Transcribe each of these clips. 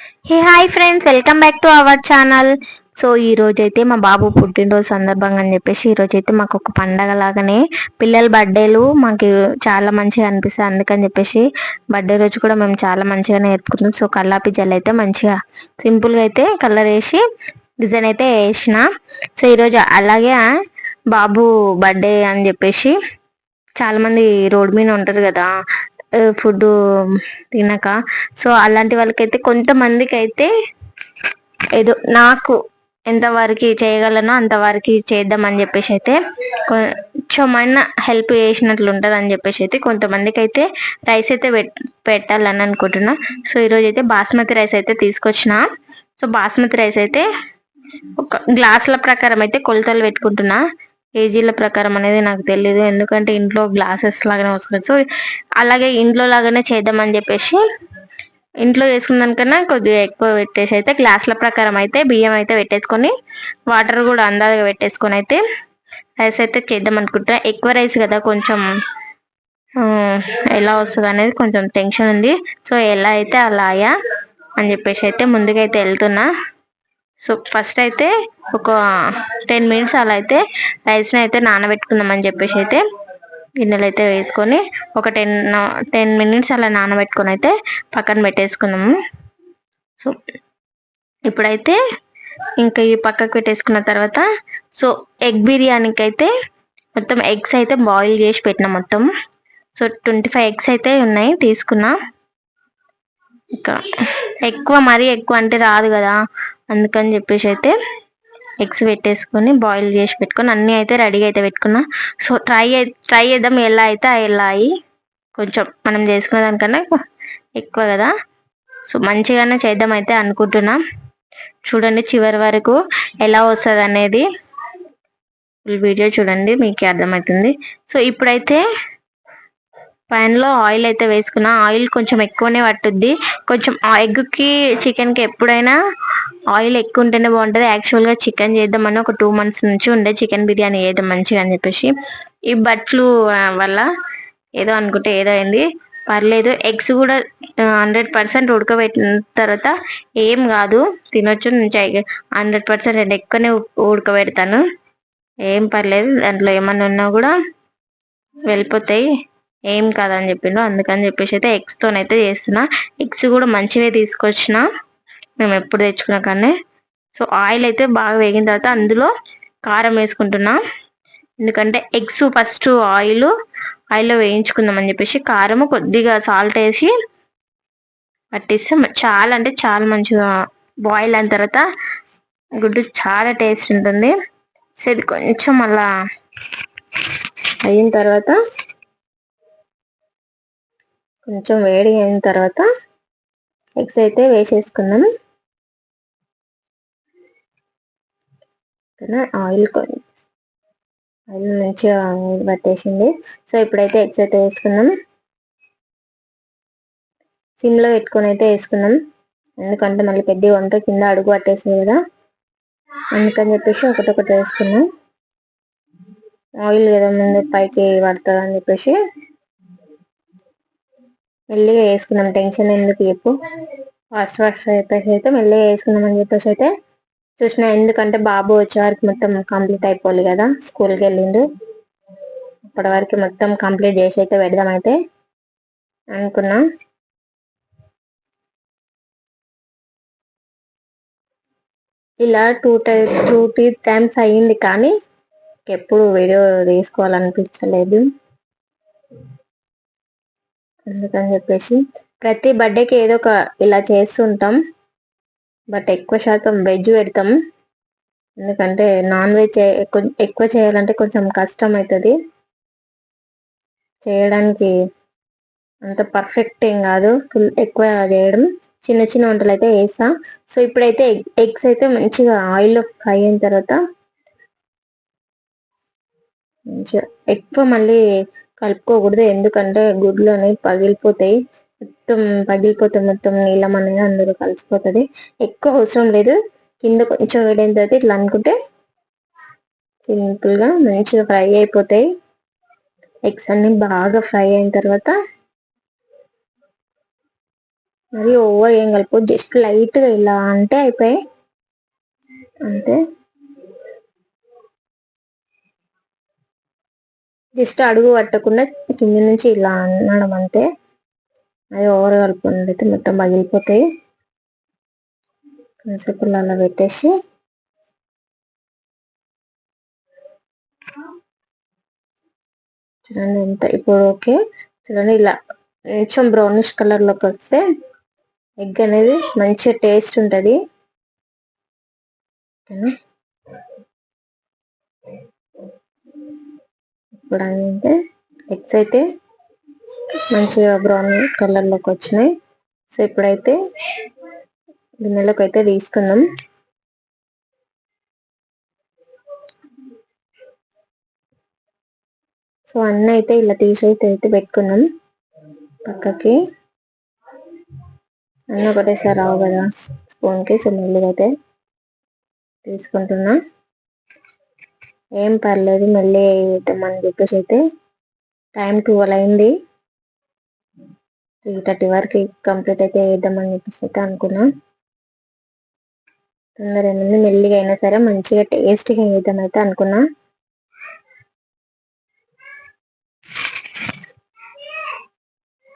Hey hi friends, welcome back to our channel. So ఈ రోజైతే మా బాబు పుట్టినరోజు సందర్భంగా అని చెప్పేసి ఈ రోజైతే మాకు ఒక పండగ లాగానే పిల్లల బర్త్డేలు మాకు చాలా మంచిగా అనిపిస్తాయి. అందుకని చెప్పేసి బర్త్డే రోజు కూడా మేము చాలా మంచిగానే జరుపుకుంటాం. సో కల్లాపి జల్ అయితే మంచిగా సింపుల్గా అయితే కలర్ వేసి డిజైన్ అయితే వేసిన. సో ఈరోజు అలాగే బాబు బర్త్డే అని చెప్పేసి చాలా మంది రోడ్ మీద ఉంటారు కదా ఫుడ్ తినక. సో అలాంటి వాళ్ళకైతే కొంతమందికి అయితే ఏదో నాకు ఎంతవరకు చేయగలనో అంతవరకు చేద్దామని చెప్పేసి అయితే కొంచెమైనా హెల్ప్ చేసినట్లు ఉంటుంది అని చెప్పేసి అయితే కొంతమందికి అయితే రైస్ అయితే పెట్టాలని అనుకుంటున్నా. సో ఈరోజు అయితే బాస్మతి రైస్ అయితే తీసుకొచ్చిన. సో బాస్మతి రైస్ అయితే ఒక గ్లాసుల ప్రకారం అయితే కొలతలు పెట్టుకుంటున్నా. కేజీల ప్రకారం అనేది నాకు తెలియదు, ఎందుకంటే ఇంట్లో గ్లాసెస్ లాగానే వస్తుంది. సో అలాగే ఇంట్లో లాగానే చేద్దామని చెప్పేసి ఇంట్లో చేసుకున్న దానికన్నా కొద్దిగా ఎక్కువ పెట్టేసి అయితే గ్లాసుల ప్రకారం అయితే బియ్యం అయితే పెట్టేసుకొని వాటర్ కూడా అందాజగా పెట్టేసుకొని అయితే రైస్ అయితే చేద్దాం అనుకుంటా. ఎక్కువ రైస్ కదా, కొంచెం ఎలా వస్తుంది అనేది కొంచెం టెన్షన్ ఉంది. సో ఎలా అయితే అలాయా అని చెప్పేసి అయితే ముందుకైతే వెళ్తున్నా. సో ఫస్ట్ అయితే ఒక 10 మినిట్స్ అలా అయితే రైస్ని అయితే నానబెట్టుకుందాం అని చెప్పేసి అయితే గిన్నెలు అయితే వేసుకొని ఒక 10 మినిట్స్ అలా నానబెట్టుకొని అయితే పక్కన పెట్టేసుకుందాము. సో ఇప్పుడైతే ఇంకా ఈ పక్కకు పెట్టేసుకున్న తర్వాత సో ఎగ్ బిర్యానీకి అయితే మొత్తం ఎగ్స్ అయితే బాయిల్ చేసి పెట్టిన మొత్తం. సో 25 ఎగ్స్ అయితే ఉన్నాయి తీసుకున్నా. ఇంకా మరీ ఎక్కువ అంటే రాదు కదా, అందుకని చెప్పేసి అయితే ఎగ్స్ పెట్టేసుకొని బాయిల్ చేసి పెట్టుకొని అన్నీ అయితే రెడీగా అయితే పెట్టుకున్నా. సో ట్రై చేద్దాం ఎలా అయితే ఎలా అయ్యి కొంచెం మనం చేసుకునే దానికన్నా ఎక్కువ కదా. సో మంచిగానే చేద్దాం అయితే అనుకుంటున్నా. చూడండి చివరి వరకు ఎలా వస్తుంది అనేది వీడియో చూడండి, మీకే అర్థమవుతుంది. సో ఇప్పుడైతే లో ఆయిల్ అయితే వేసుకున్నా. ఆయిల్ కొంచెం ఎక్కువనే పట్టుద్ది. కొంచెం ఎగ్కి చికెన్కి ఎప్పుడైనా ఆయిల్ ఎక్కువ ఉంటేనే బాగుంటుంది. యాక్చువల్గా చికెన్ చేద్దామని ఒక 2 months నుంచి ఉండే చికెన్ బిర్యానీ చేద్దాం మంచిగా అని చెప్పేసి ఈ బర్డ్ ఫ్లూ వల్ల ఏదో అనుకుంటే ఏదో అయింది. పర్లేదు, ఎగ్స్ కూడా 100% ఉడకబెట్టిన తర్వాత ఏం కాదు, తినొచ్చు. నుంచి 100% నేను ఎక్కువనే ఉడకబెడతాను, ఏం పర్లేదు. దాంట్లో ఏమన్నా ఉన్నా కూడా వెళ్ళిపోతాయి, ఏం కాదని చెప్పిండు. అందుకని చెప్పేసి అయితే ఎగ్స్తోనైతే చేస్తున్నా. ఎగ్స్ కూడా మంచివే తీసుకొచ్చిన మేము ఎప్పుడు తెచ్చుకున్నా కానీ. సో ఆయిల్ అయితే బాగా వేగిన తర్వాత అందులో కారం వేసుకుంటున్నా, ఎందుకంటే ఎగ్స్ ఫస్ట్ ఆయిల్లో వేయించుకుందాం అని చెప్పేసి కారము కొద్దిగా సాల్ట్ వేసి పట్టిస్తే చాలా అంటే చాలా మంచిగా బాయిల్ అయిన తర్వాత గుడ్డు చాలా టేస్ట్ ఉంటుంది. సో ఇది కొంచెం అలా అయిన తర్వాత కొంచెం వేడి అయిన తర్వాత ఎగ్స్ అయితే వేసేసుకున్నాం. ఆయిల్ మంచిగా పట్టేసింది. సో ఇప్పుడైతే ఎగ్స్ అయితే వేసుకున్నాం. సిమ్లో పెట్టుకొని అయితే వేసుకున్నాం, ఎందుకంటే మళ్ళీ పెద్దగా ఉంటే కింద అడుగు పట్టేసింది కదా, అందుకని చెప్పేసి ఒకటొకటి వేసుకున్నాం. ఆయిల్ కదా ముందు పైకి పడుతుంది అని చెప్పేసి మెల్లిగా వేసుకున్నాం. టెన్షన్ ఎందుకు చెప్పు, ఫాస్ట్ చెప్పేసి అయితే మెల్లిగా వేసుకున్నాం అని చెప్పేసి అయితే చూసిన. ఎందుకంటే బాబు వచ్చే వరకు మొత్తం కంప్లీట్ అయిపోవాలి కదా, స్కూల్కి వెళ్ళిండు. ఇప్పటి వరకు మొత్తం కంప్లీట్ చేసి అయితే పెడదామైతే అనుకున్నాం. ఇలా 2-3 times అయ్యింది కానీ ఎప్పుడు వీడియో తీసుకోవాలనిపించలేదు. అందుకని చెప్పేసి ప్రతి బర్త్డేకి ఏదో ఒక ఇలా చేస్తుంటాం. బట్ ఎక్కువ శాతం వెజ్ పెడతాం, ఎందుకంటే నాన్ వెజ్ ఎక్కువ చేయాలంటే కొంచెం కష్టం అవుతుంది చేయడానికి. అంత పర్ఫెక్ట్ ఏం కాదు ఫుల్ ఎక్కువ చేయడం, చిన్న చిన్న వంటలు అయితే వేస్తా. సో ఇప్పుడైతే ఎగ్స్ అయితే మంచిగా ఆయిల్లో ఫ్రై అయిన తర్వాత మంచిగా ఎక్కువ మళ్ళీ కలుపుకోకూడదు, ఎందుకంటే గుడ్లోనే పగిలిపోతాయి. మొత్తం నీళ్ళం అనేది అందరూ కలిసిపోతుంది. ఎక్కువ అవసరం లేదు, కింద కొంచెం వేడైన తర్వాత ఇట్లా అనుకుంటే సింపుల్గా మంచిగా ఫ్రై అయిపోతాయి. ఎగ్స్ అన్ని బాగా ఫ్రై అయిన తర్వాత మరి ఓవర్ ఏం కలుపు, జస్ట్ లైట్ గా ఇలా అంటే అయిపోయి అంతే. జస్ట్ అడుగు పట్టకుండా కింద నుంచి ఇలా అనడం అంతే. అది ఓవర్ కలుపుకున్నది అయితే మొత్తం పగిలిపోతాయి. కాసేపు అలా పెట్టేసి చూడండి ఎంత ఇప్పుడు ఓకే. చూడండి ఇలా కొంచెం బ్రౌనిష్ కలర్ లోకి వస్తే ఎగ్ అనేది మంచిగా టేస్ట్ ఉంటుంది. ఇప్పుడు అంటే ఎగ్స్ అయితే మంచిగా బ్రౌన్ కలర్ లోకి వచ్చినాయి. సో ఇప్పుడైతే గిన్నెలోకి అయితే తీసుకుందాం. సో అన్నీ అయితే ఇలా తీసి అయితే పెట్టుకుందాం పక్కకి. అన్నీ ఒకటేసారి రావు కదా స్పూన్కి. సో మెల్లిగా అయితే తీసుకుంటున్నా. ఏం పర్లేదు మళ్ళీ వేద్దామని చెప్పేసి అయితే. టైం 12 అయింది. 3:30 వరకు కంప్లీట్ అయితే వేద్దామని చెప్పేసి అయితే అనుకున్నా. తొందర ఏముంది, మెల్లిగా అయినా సరే మంచిగా టేస్ట్గా వేద్దామైతే అనుకున్నా.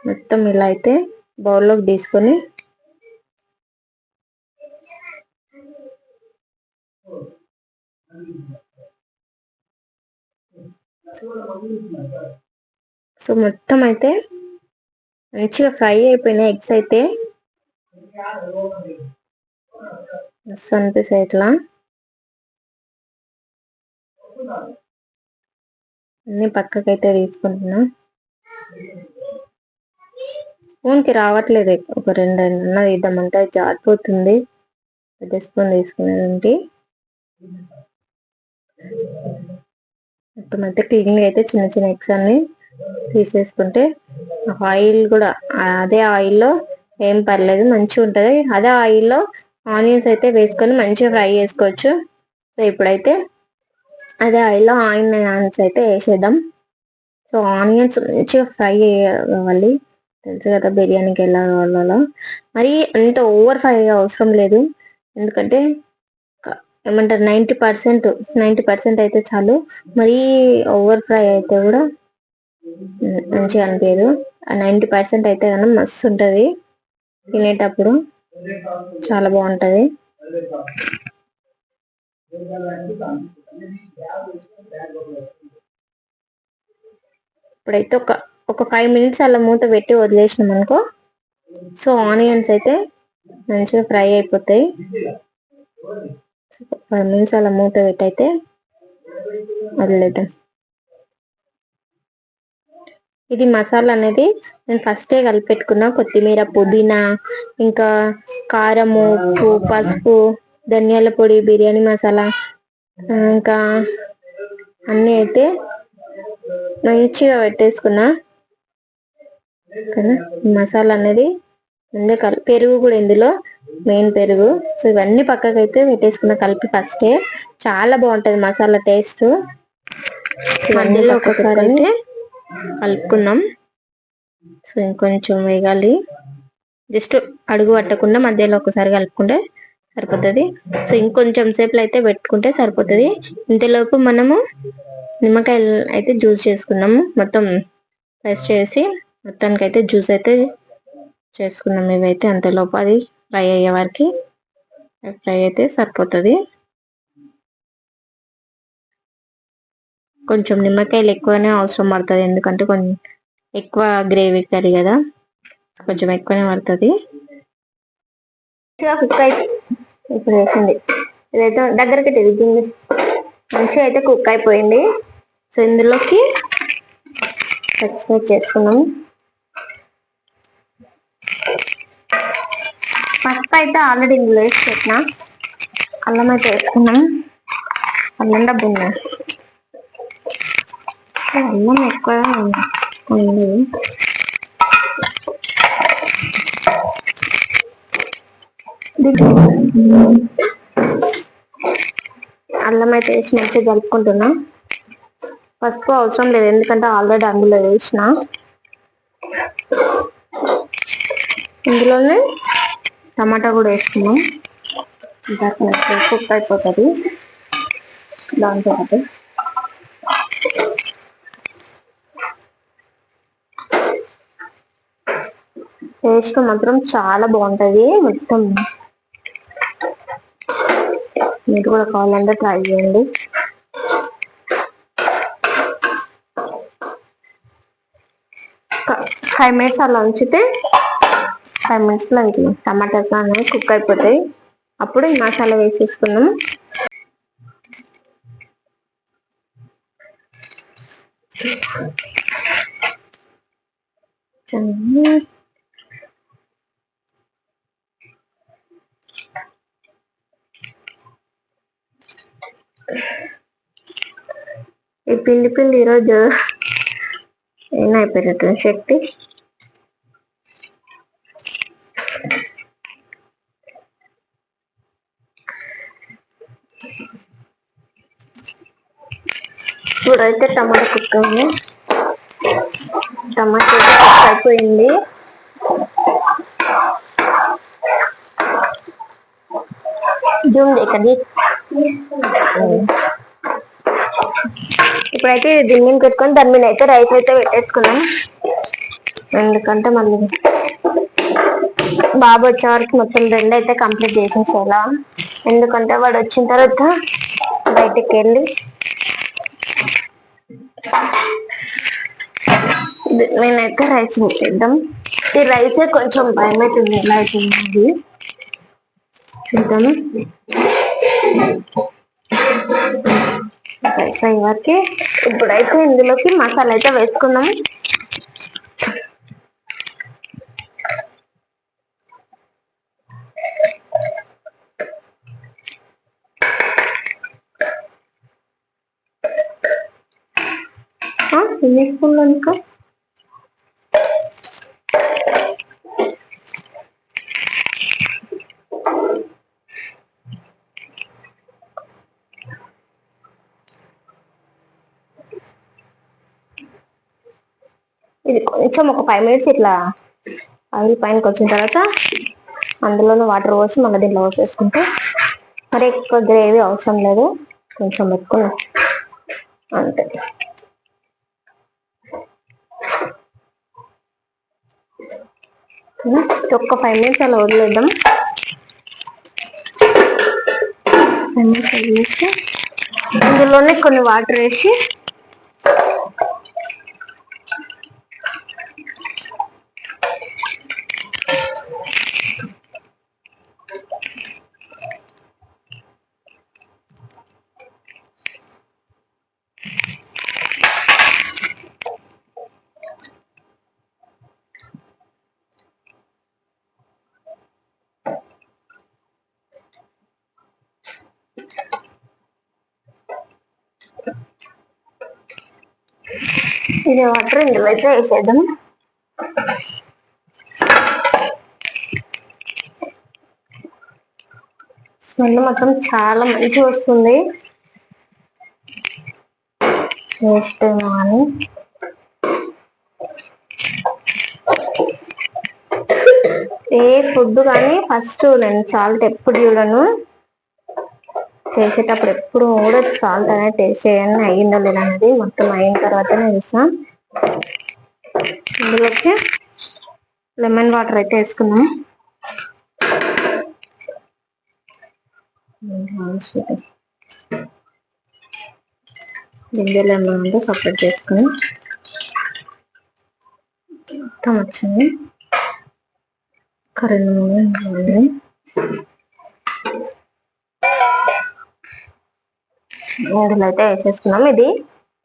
మొత్తం ఇలా అయితే బౌల్లోకి తీసుకొని సో మొత్తం అయితే మంచిగా ఫ్రై అయిపోయినాయి ఎగ్స్ అయితే. మస్తు అనిపిస్తాయి ఇట్లా. అన్ని పక్కకైతే తీసుకుంటున్నా. స్పూన్కి రావట్లేదు, ఒక 2 అన్నది ఇద్దామంటే జారిపోతుంది. పెద్ద స్పూన్ తీసుకునేది. మొత్తం అయితే క్లీన్గా అయితే చిన్న చిన్న ఎగ్స్ అన్ని తీసేసుకుంటే ఆయిల్ కూడా అదే ఆయిల్లో ఏం పర్లేదు మంచిగా ఉంటుంది. అదే ఆయిల్లో ఆనియన్స్ అయితే వేసుకొని మంచిగా ఫ్రై చేసుకోవచ్చు. సో ఇప్పుడైతే అదే ఆయిల్లో ఆనియన్స్ అయితే వేసేద్దాం. సో ఆనియన్స్ మంచిగా ఫ్రై అవ్వాలి. తెలుసు కదా బిర్యానీకి ఎలా కావాలో. మరి అంత ఓవర్ ఫ్రై అవసరం లేదు, ఎందుకంటే ఏమంటారు 90% అయితే చాలు. మరీ ఓవర్ ఫ్రై అయితే కూడా మంచిగా అనిపించదు. 90% అయితే కానీ మస్తు ఉంటుంది తినేటప్పుడు, చాలా బాగుంటుంది. ఇప్పుడైతే ఒక 5 మినిట్స్ అలా మూత పెట్టి వదిలేసినాం అనుకో, సో ఆనియన్స్ అయితే మంచిగా ఫ్రై అయిపోతాయి. 5 మినిట్స్ అలా మూత పెట్టి అయితే వదిలేద్దాం. ఇది మసాలా అనేది నేను ఫస్టే కలిపెట్టుకున్నా. కొత్తిమీర, పుదీనా, ఇంకా కారము, ఉప్పు, పసుపు, ధనియాల పొడి, బిర్యానీ మసాలా, ఇంకా అన్నీ అయితే మంచిగా పెట్టేసుకున్నా కదా. మసాలా అనేది ముందే పెరుగు కూడా ఇందులో మెయిన్ పెరుగు. సో ఇవన్నీ పక్కకు అయితే పెట్టేసుకున్నా కలిపి ఫస్టే. చాలా బాగుంటది మసాలా టేస్ట్. మధ్యలో ఒకసారి అయితే కలుపుకుందాం. సో ఇంకొంచెం వేగాలి. జస్ట్ అడుగు పట్టకుండా మధ్యలో ఒకసారి కలుపుకుంటే సరిపోతుంది. సో ఇంకొంచెం సేపులో అయితే పెట్టుకుంటే సరిపోతుంది. ఇంతలోపు మనము నిమ్మకాయలు అయితే జ్యూస్ చేసుకున్నాము. మొత్తం పేస్ట్ చేసి మొత్తానికి అయితే జ్యూస్ అయితే చేసుకున్నాం. ఇవైతే అంతలోపు అది ఫ్రై అయ్యే వరకు ఫ్రై అయితే సరిపోతుంది. కొంచెం నిమ్మకాయలు ఎక్కువనే అవసరం పడుతుంది, ఎందుకంటే కొంచెం ఎక్కువ గ్రేవీ కర్రీ కదా, కొంచెం ఎక్కువనే పడుతుంది. కుక్ అయితే ఇప్పుడు వేసింది ఇదైతే దగ్గరికి తిరిగింది, మంచిగా అయితే కుక్ అయిపోయింది. సో ఇందులోకి పచ్చిమిర్చి చేసుకున్నాం. పసుపు అయితే ఆల్రెడీ ఇందులో వేసి పెట్టిన. అల్లం అయితే వేసుకున్నాం. అల్లం డబ్బు ఉంది, అల్లం ఎక్కువ ఉంది. అల్లం అయితే వేసి మంచిగా కలుపుకుంటున్నా. పసుపు అవసరం లేదు, ఎందుకంటే ఆల్రెడీ అందులో వేసిన. ఇందులోనే టమాటా కూడా వేసుకున్నాం, ఇంకా కుక్ అయిపోతుంది దాంతో పాటు. టేస్ట్ మాత్రం చాలా బాగుంటది. మొత్తం మీరు కూడా కావాలంటే ట్రై చేయండి. ఫైవ్ మినిట్స్ అలా ఉంచితే 5 మినిట్స్ లో ఇది టమాటాస్ అనేవి కుక్ అయిపోతాయి. అప్పుడు ఈ మసాలా వేసేసుకున్నాం. ఈ పిండి ఈరోజు ఏమైపోయినట్టు శక్తి. ఇప్పుడైతే టమాటా కుక్ అయింది, టమాటా కుక్ అయిపోయింది. ఇప్పుడైతే దీన్ని పెట్టుకొని దాని మీద అయితే రైస్ అయితే పెట్టేసుకున్నాం. ఎందుకంటే మళ్ళీ బాబు వచ్చే వరకు మొత్తం 2 అయితే కంప్లీట్ చేసేసేలా. ఎందుకంటే వాడు వచ్చిన తర్వాత బయటికి వెళ్ళి నేనైతే రైస్ పెట్టేద్దాం. ఈ రైసే కొంచెం భయం అవుతుంది, ఎలా అవుతుంది చూద్దాము. రైస్ అయ్యే వరకు ఇప్పుడైతే ఇందులోకి మసాలా అయితే వేసుకున్నాం. ఎన్ని స్పూన్లు ఇంకా ఇది కొంచెం ఒక 5 మినిట్స్ ఇట్లా ఆయిల్ పైనకి వచ్చిన తర్వాత అందులోనే వాటర్ పోసి మళ్ళీ దీంట్లో పోసేసుకుంటే మరి ఎక్కువ గ్రేవీ అవసరం లేదు, కొంచెం ఎక్కువ అంతే. ఒక్క 5 మినిట్స్ అలా వదిలేద్దాం. 5 మినిట్స్ వదిలేసి ఇందులోనే కొన్ని వాటర్ వేసి ఇది వాటర్ ఇందులో అయితే వేసేద్దాం. స్మెల్ మాత్రం చాలా మంచిగా వస్తుంది. టేస్ట్ ఏమో కానీ ఏ ఫుడ్ కానీ ఫస్ట్ నేను సాల్ట్ ఎప్పుడు చూడను, చేసేటప్పుడు ఎప్పుడు కూడా సాల్ట్ అనేది టేస్ట్ చేయాలని అయ్యిందో లేదనేది మొత్తం అయిన తర్వాతనే చూస్తాం. ఇందులోకి లెమన్ వాటర్ అయితే వేసుకున్నాం. గింజలు ఏమన్నా సపరేట్ చేసుకుని మొత్తం వచ్చింది. కరెంట్ ఇందులో అయితే వేసేసుకున్నాం. ఇది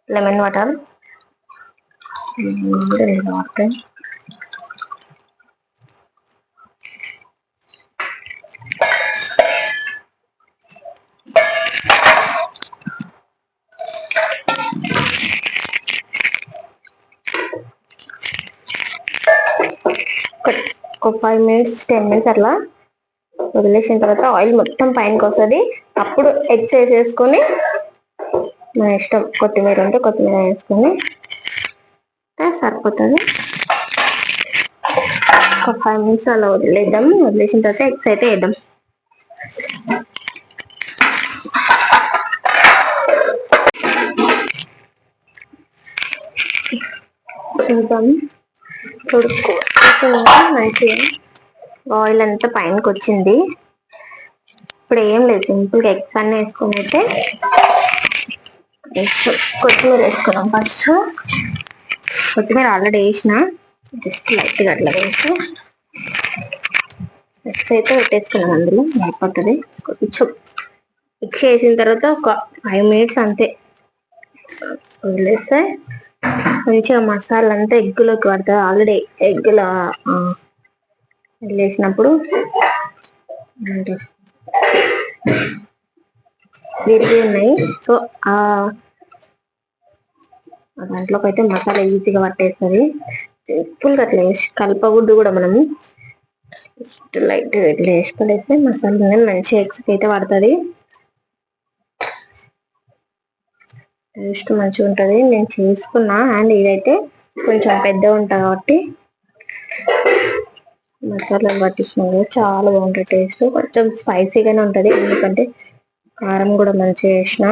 లెమన్ వాటర్. ఒక 5 మినిట్స్ 10 మినిట్స్ అట్లా వదిలేసిన తర్వాత ఆయిల్ మొత్తం పైనకి వస్తుంది. అప్పుడు ఎగ్స్ వేసేసుకొని మన ఇష్టం, కొత్తిమీర ఉంటే కొత్తిమీర వేసుకొని సరిపోతుంది. ఒక 5 minutes అలా వదిలేద్దాం. వదిలేసిన తర్వాత ఎగ్స్ అయితే వేద్దాం. చూద్దాం. మంచిగా ఆయిల్ అంతా పైనకి వచ్చింది. ఇప్పుడు ఏం లేదు, సింపుల్గా ఎగ్స్ అన్నీ వేసుకొని అయితే కొత్తిమీర వేసుకున్నాం. ఫస్ట్ కొత్తిమీర ఆల్రెడీ వేసిన, జస్ట్ లైట్గా అట్లా వేసి ఎగ్స్ అయితే పెట్టేసుకున్నాం. అందులో అయిపోతుంది. కొంచెం ఎగ్స్ వేసిన తర్వాత ఒక 5 minutes అంతే వదిలేస్తే మంచిగా మసాలా అంతా ఎగ్గులోకి పడుతుంది. ఆల్రెడీ ఎగ్గులో వేసినప్పుడు విరిగి ఉన్నాయి. సో దాంట్లోకి అయితే మసాలా ఈజీగా పట్టేస్తుంది. సింపుల్గా అట్లా వేసి కలపకూడదు కూడా. మనము లైట్గా ఇట్లా వేసి పడేస్తే మసాలా మంచి ఎగ్స్కి అయితే పడుతుంది. టేస్ట్ మంచిగా ఉంటుంది. నేను చేసుకున్నా, అండ్ ఇదైతే కొంచెం పెద్దగా ఉంటుంది కాబట్టి మసాలాలు పట్టించినా చాలా బాగుంటుంది. టేస్ట్ కొంచెం స్పైసీగానే ఉంటుంది, ఎందుకంటే కారం కూడా మంచిగా వేసిన.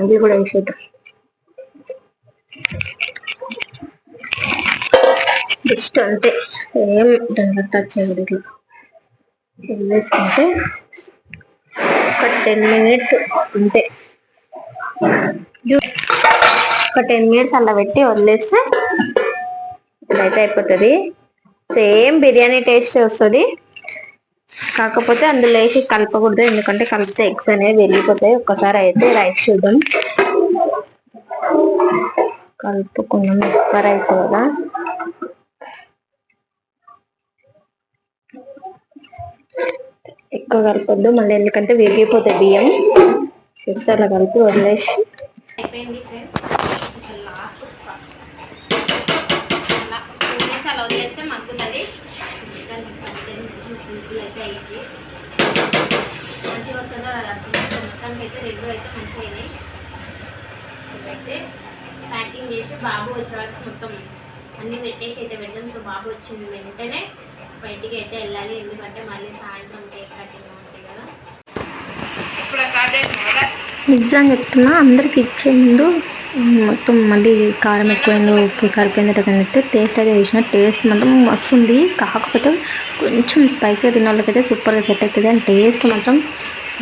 ఇది కూడా వేసేద్దాం. జస్ట్ అంతే, ఏం దాంట్లో టచ్ చేయకూడదు. వేసుకుంటే ఒక 10 minutes అంతే. ఒక 10 minutes అలా పెట్టి వదిలేస్తే ఇదైతే అయిపోతుంది. సేమ్ బిర్యానీ టేస్ట్ వస్తుంది. కాకపోతే అందులో వేసి కలపకూడదు, ఎందుకంటే కలిపితే ఎగ్స్ అనేవి వెళ్ళిపోతాయి. ఒక్కసారి అయితే రైస్ చూద్దాం. కలుపుకున్నాం ఎక్కువ రైస్ కదా. ఎక్కువ కలపొద్దు మళ్ళీ, ఎందుకంటే విరిగిపోతాయి బియ్యం. జస్ట్ అలా కలిపి వదిలేసి అయిపోయింది ఫ్రెండ్స్. లాస్ట్ అలా వదిలేస్తే మగ్గుతుంది. అయితే అయ్యింది, మంచిగా వస్తుందో మొత్తానికి అయితే 2 అయితే మంచిగా అయినాయి. ఇప్పుడైతే ప్యాకింగ్ చేసి బాబు వచ్చేవాక మొత్తం అన్నీ పెట్టేసి అయితే పెడతాం. సో బాబు వచ్చిన వెంటనే బయటికి అయితే వెళ్ళాలి, ఎందుకంటే మళ్ళీ సాయంత్రం కేక్ కటింగ్ ఉంటాయి కదా. నిజం చెప్తున్నా, అందరికి ఇచ్చే ముందు మొత్తం మళ్ళీ కారం ఎక్కువైంది, ఉప్పు సరిపోయిందట కన్నట్టు టేస్ట్ అయితే వేసిన. టేస్ట్ మాత్రం వస్తుంది, కాకపోతే కొంచెం స్పైసీగా తిన్న వాళ్ళకైతే సూపర్గా సెట్ అవుతుంది. అండ్ టేస్ట్ మాత్రం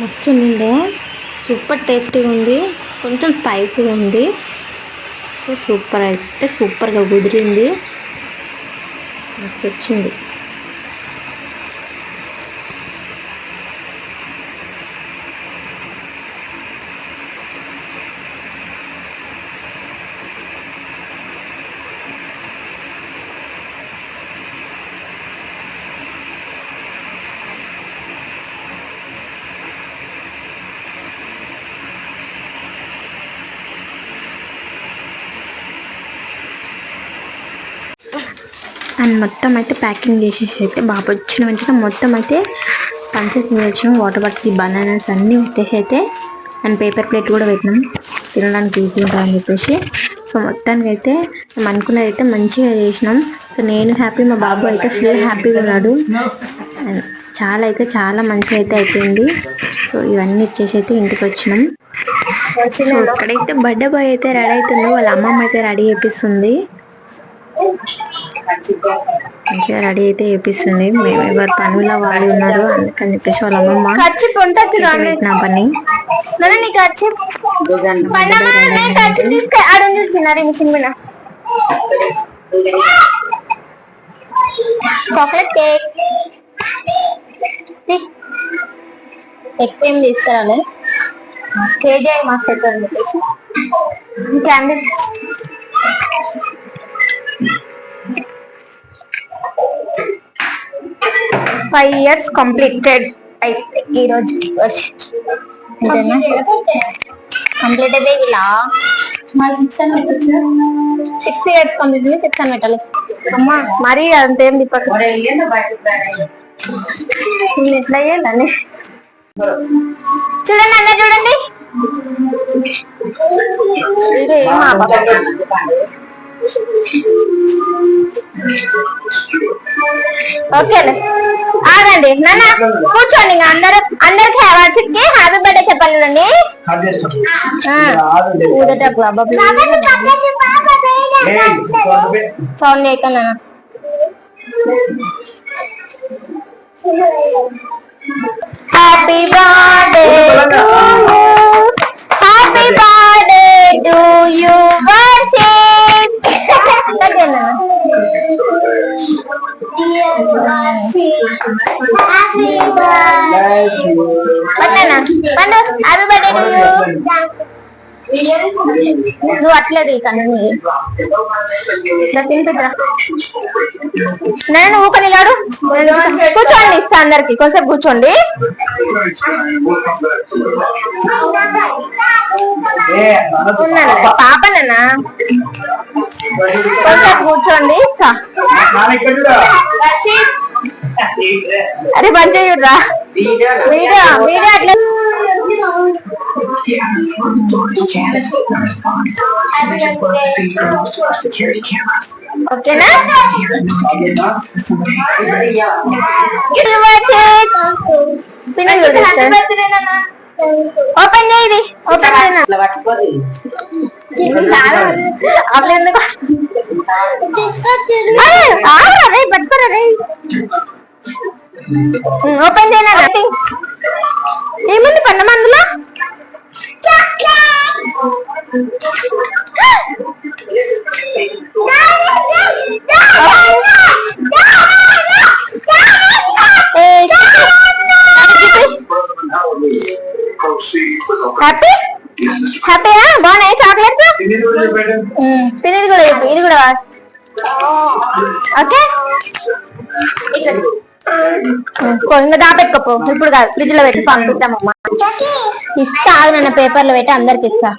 మస్తు ఉండే, సూపర్ టేస్టీగా ఉంది. కొంచెం స్పైసీగా ఉంది. సో సూపర్ అయితే సూపర్గా కుదిరింది, మస్తు వచ్చింది. అండ్ మొత్తం అయితే ప్యాకింగ్ చేసేసి అయితే బాబు వచ్చిన వెంటనే మొత్తం అయితే పంచేసి వచ్చినాం. వాటర్ బాటిల్, బనానాస్ అన్నీ పెట్టేసి అయితే అండ్ పేపర్ ప్లేట్ కూడా పెట్టినాం, తినడానికి ఈజీ ఉంటుందని చెప్పేసి. సో మొత్తానికి అయితే మేము అనుకున్నది అయితే మంచిగా చేసినాం. సో నేను హ్యాపీ, మా బాబు అయితే ఫుల్ హ్యాపీగా ఉన్నాడు. చాలా అయితే చాలా మంచిగా అయితే అయిపోయింది. సో ఇవన్నీ ఇచ్చేసి అయితే ఇంటికి వచ్చినాం. సో ఇక్కడైతే బర్త్డే బాయ్ అయితే రెడీ అవుతుండు, వాళ్ళ అమ్మమ్మ అయితే రెడీ చేపిస్తుంది. మంచిగా రెడీ అయితే చేపిస్తుంది. మేము ఎవరి పనుల వాళ్ళు ఉన్నారు, అందుకని చెప్పేసి వాళ్ళ అమ్మమ్మ పెట్టిన పని చాక్లెట్ కేక్ ఎక్కువ ఏం తీసుకురాలే, కేజీ మస్తు అని చెప్పేసి క్యాండిల్ 5 years కంప్లీటెడ్ అయితే ఈ రోజు కంప్లీట్ అయితే ఇలా 6 years కంప్లీట్ 6 అని పెట్టాలి. అమ్మా మరీ అంతేం తిప్పకు, ఎట్లా అయ్యేదండి. చూడండి అన్న, చూడండి ఓకేలే ఆగండి నాన్న కూర్చోండి ఇంకా అందరికి వర్షికి హ్యాపీ బర్త్డే చెప్పాలి చూడండి సౌండ్ చేయకుండా happy birthday to you happy birthday to you Varshith happy birthday to you నువ్వు అట్లేదు నేను ఊకని కాడు కూర్చోండి ఇస్తా అందరికి కొంచెం కూర్చోండి పాపనేనా కొంచెం కూర్చోండి ఇస్తా అరే మంచిగా చూడరా వీడియో వీడియో అట్లా ఓకేనా ఓపెన్ చేయి ఓపెన్ పట్టుకోరా ఓపెన్ చేయనా ఏముంది పన్నమ అందులో హ్యాపీ హ్యాపీయా బాగున్నాయి చాక్లెట్స్ తినేది కూడా చెప్పు ఇది కూడా ఓకే ఇంకా దాపెట్టుకోపో ఇప్పుడు కాదు ఫ్రిడ్జ్ లో పెట్టి పంపిస్తామమ్మా ఇస్తా నన్ను పేపర్ లో పెట్టి అందరికి ఇస్తా